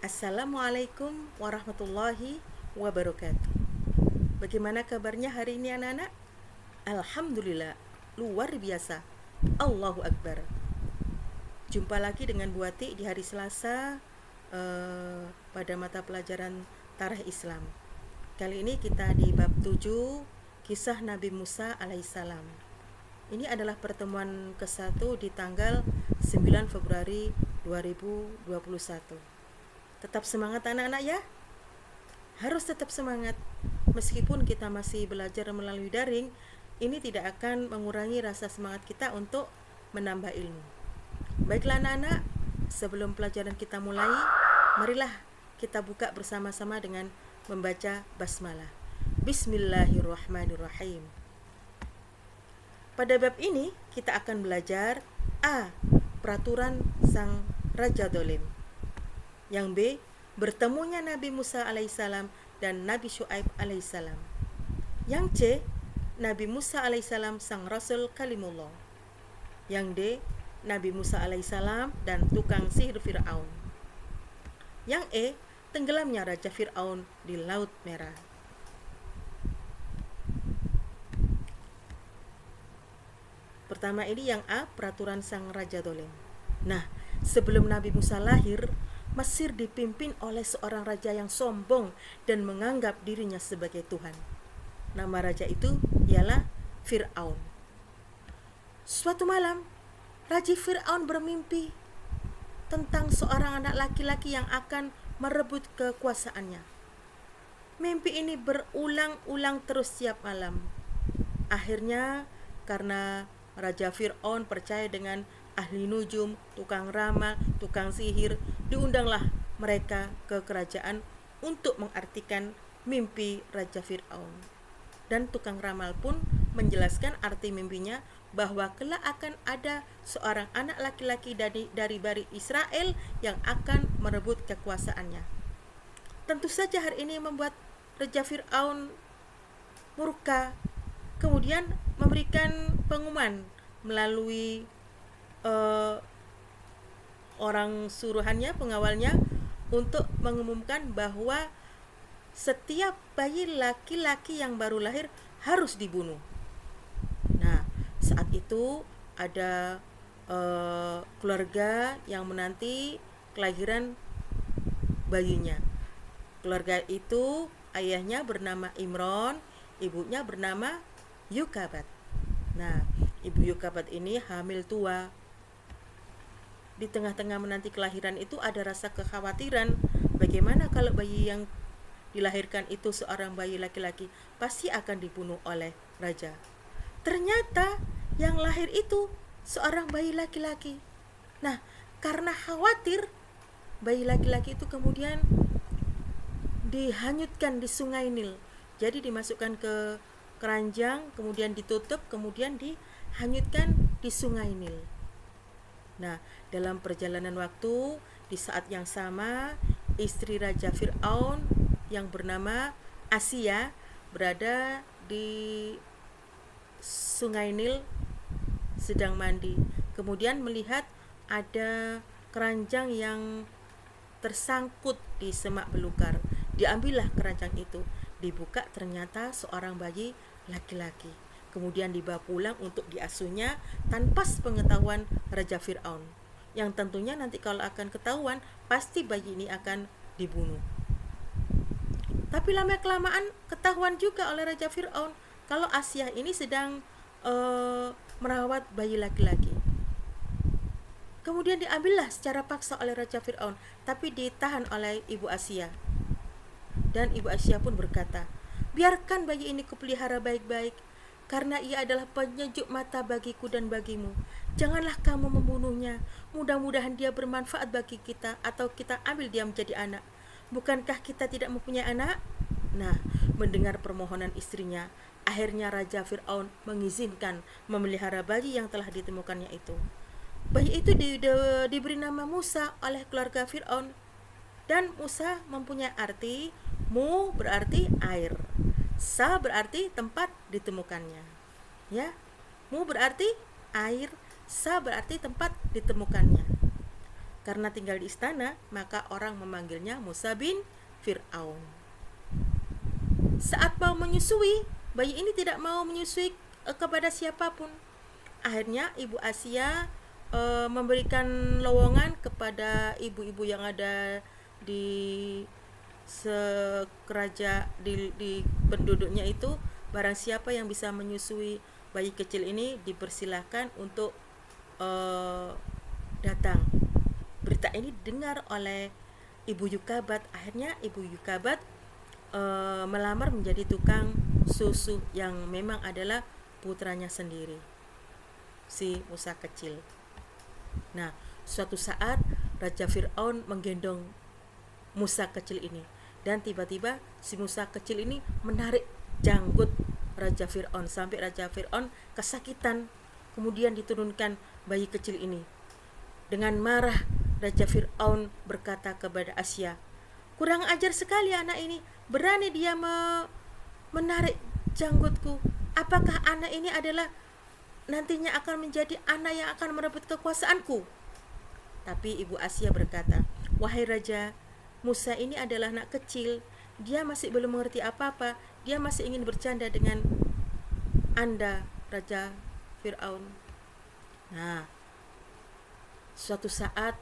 Assalamualaikum warahmatullahi wabarakatuh. Bagaimana kabarnya hari ini anak-anak? Alhamdulillah, luar biasa. Allahu Akbar. Jumpa lagi dengan Bu Ati di hari Selasa pada mata pelajaran Tarikh Islam. Kali ini kita di bab 7, kisah Nabi Musa alaihissalam. Ini adalah pertemuan ke-1 di tanggal 9 Februari 2021. Tetap semangat anak-anak ya. Harus tetap semangat. Meskipun kita masih belajar melalui daring, ini tidak akan mengurangi rasa semangat kita untuk menambah ilmu. Baiklah anak-anak, sebelum pelajaran kita mulai, marilah kita buka bersama-sama dengan membaca basmalah. Bismillahirrahmanirrahim. Pada bab ini kita akan belajar A. Peraturan sang Raja Dolim. Yang B. Bertemunya Nabi Musa alaihissalam dan Nabi Syuaib alaihissalam. Yang C. Nabi Musa alaihissalam sang Rasul Kalimullah. Yang D. Nabi Musa alaihissalam dan tukang sihir Fir'aun. Yang E. Tenggelamnya Raja Fir'aun di Laut Merah. Pertama ini yang A, peraturan sang Raja Dolim. Nah, sebelum Nabi Musa lahir, Mesir dipimpin oleh seorang raja yang sombong dan menganggap dirinya sebagai Tuhan. Nama raja itu ialah Fir'aun. Suatu malam, Raja Fir'aun bermimpi tentang seorang anak laki-laki yang akan merebut kekuasaannya. Mimpi ini berulang-ulang terus setiap malam. Akhirnya, karena Raja Fir'aun percaya dengan ahli nujum, tukang ramal, tukang sihir, diundanglah mereka ke kerajaan untuk mengartikan mimpi Raja Fir'aun. Dan tukang ramal pun menjelaskan arti mimpinya bahwa kelak akan ada seorang anak laki-laki dari Bani Israel yang akan merebut kekuasaannya. Tentu saja hal ini membuat Raja Fir'aun murka, kemudian memberikan pengumuman melalui orang suruhannya, pengawalnya, untuk mengumumkan bahwa setiap bayi laki-laki yang baru lahir harus dibunuh. Nah, saat itu ada keluarga yang menanti kelahiran bayinya. Keluarga itu ayahnya bernama Imron, ibunya bernama Yukabat. Nah, ibu Yukabat ini hamil tua. Di tengah-tengah menanti kelahiran itu ada rasa kekhawatiran, bagaimana kalau bayi yang dilahirkan itu seorang bayi laki-laki, pasti akan dibunuh oleh raja. Ternyata yang lahir itu seorang bayi laki-laki. Nah, karena khawatir, bayi laki-laki itu kemudian dihanyutkan di Sungai Nil. Jadi dimasukkan ke keranjang, kemudian ditutup, kemudian dihanyutkan di Sungai Nil. Nah, dalam perjalanan waktu, di saat yang sama, istri Raja Fir'aun yang bernama Asia berada di Sungai Nil sedang mandi. Kemudian melihat ada keranjang yang tersangkut di semak belukar. Diambillah keranjang itu. Dibuka, ternyata seorang bayi laki-laki. Kemudian dibawa pulang untuk diasuhnya tanpa sepengetahuan Raja Fir'aun, yang tentunya nanti kalau akan ketahuan, pasti bayi ini akan dibunuh. Tapi lama-kelamaan ketahuan juga oleh Raja Fir'aun kalau Asia ini sedang merawat bayi laki-laki. Kemudian diambillah secara paksa oleh Raja Fir'aun, tapi ditahan oleh Ibu Asia. Dan Ibu Asia pun berkata, biarkan bayi ini kupelihara baik-baik, karena ia adalah penyejuk mata bagiku dan bagimu. Janganlah kamu membunuhnya. Mudah-mudahan dia bermanfaat bagi kita, atau kita ambil dia menjadi anak. Bukankah kita tidak mempunyai anak? Nah, mendengar permohonan istrinya, akhirnya Raja Fir'aun mengizinkan memelihara bayi yang telah ditemukannya itu. Bayi itu diberi nama Musa oleh keluarga Fir'aun. Dan Musa mempunyai arti, mu berarti air, sa berarti tempat ditemukannya. Ya, mu berarti air, sa berarti tempat ditemukannya. Karena tinggal di istana, maka orang memanggilnya Musa bin Fir'aun. Saat mau menyusui, bayi ini tidak mau menyusui kepada siapapun. Akhirnya Ibu Asia memberikan lowongan kepada ibu-ibu yang ada di di penduduknya itu, barang siapa yang bisa menyusui bayi kecil ini dipersilahkan untuk datang. Berita ini didengar oleh Ibu Yukabat. Akhirnya Ibu Yukabat melamar menjadi tukang susu yang memang adalah putranya sendiri, si Musa kecil. Nah, suatu saat Raja Fir'aun menggendong Musa kecil ini, dan tiba-tiba si Musa kecil ini menarik janggut Raja Fir'aun sampai Raja Fir'aun kesakitan. Kemudian diturunkan bayi kecil ini. Dengan marah Raja Fir'aun berkata kepada Asia, "Kurang ajar sekali anak ini, berani dia menarik janggutku. Apakah anak ini adalah nantinya akan menjadi anak yang akan merebut kekuasaanku?" Tapi Ibu Asia berkata, "Wahai Raja, Musa ini adalah anak kecil. Dia masih belum mengerti apa-apa. Dia masih ingin bercanda dengan Anda, Raja Fir'aun." Nah, suatu saat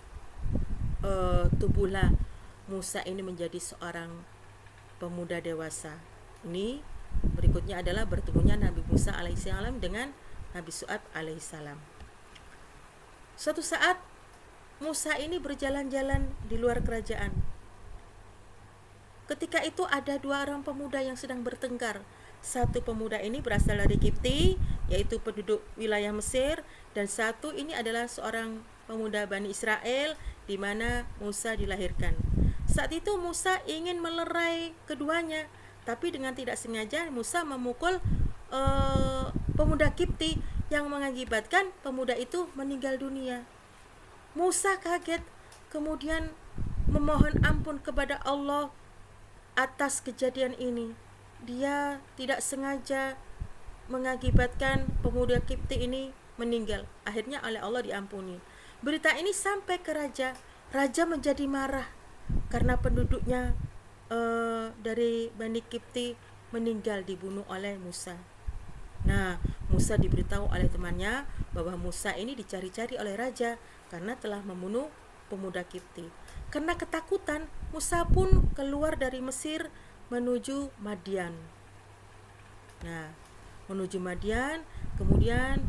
tubuhlah Musa ini menjadi seorang pemuda dewasa. Ini berikutnya adalah bertemunya Nabi Musa alaihissalam dengan Nabi Syuaib alaihissalam. Suatu saat Musa ini berjalan-jalan di luar kerajaan. Ketika itu ada dua orang pemuda yang sedang bertengkar. Satu pemuda ini berasal dari Kipti, yaitu penduduk wilayah Mesir, dan satu ini adalah seorang pemuda Bani Israel di mana Musa dilahirkan. Saat itu Musa ingin melerai keduanya, tapi dengan tidak sengaja Musa memukul pemuda Kipti yang mengakibatkan pemuda itu meninggal dunia. Musa kaget, kemudian memohon ampun kepada Allah atas kejadian ini. Dia tidak sengaja mengakibatkan pemuda Kipti ini meninggal. Akhirnya oleh Allah diampuni. Berita ini sampai ke raja. Raja menjadi marah karena penduduknya dari Bani Kipti meninggal dibunuh oleh Musa. Nah, Musa diberitahu oleh temannya bahwa Musa ini dicari-cari oleh raja karena telah membunuh pemuda Kipti. Karena ketakutan, Musa pun keluar dari Mesir menuju Madian. Nah, menuju Madian, kemudian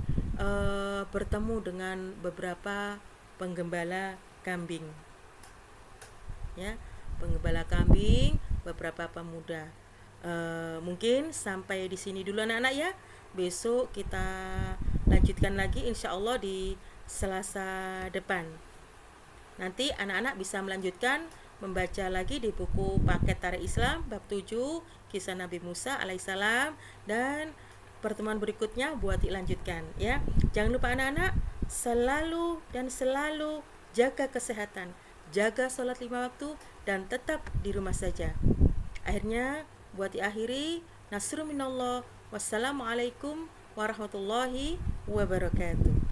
bertemu dengan beberapa penggembala kambing. Ya, penggembala kambing, beberapa pemuda. Mungkin sampai di sini dulu anak-anak ya. Besok kita lanjutkan lagi insya Allah di Selasa depan. Nanti anak-anak bisa melanjutkan membaca lagi di buku Paket Tarikh Islam bab 7 kisah Nabi Musa alaihissalam, dan pertemuan berikutnya buat dilanjutkan ya. Jangan lupa anak-anak selalu jaga kesehatan, jaga sholat 5 waktu, dan tetap di rumah saja. Akhirnya buat diakhiri, nasrun minallah, wassalamualaikum warahmatullahi wabarakatuh.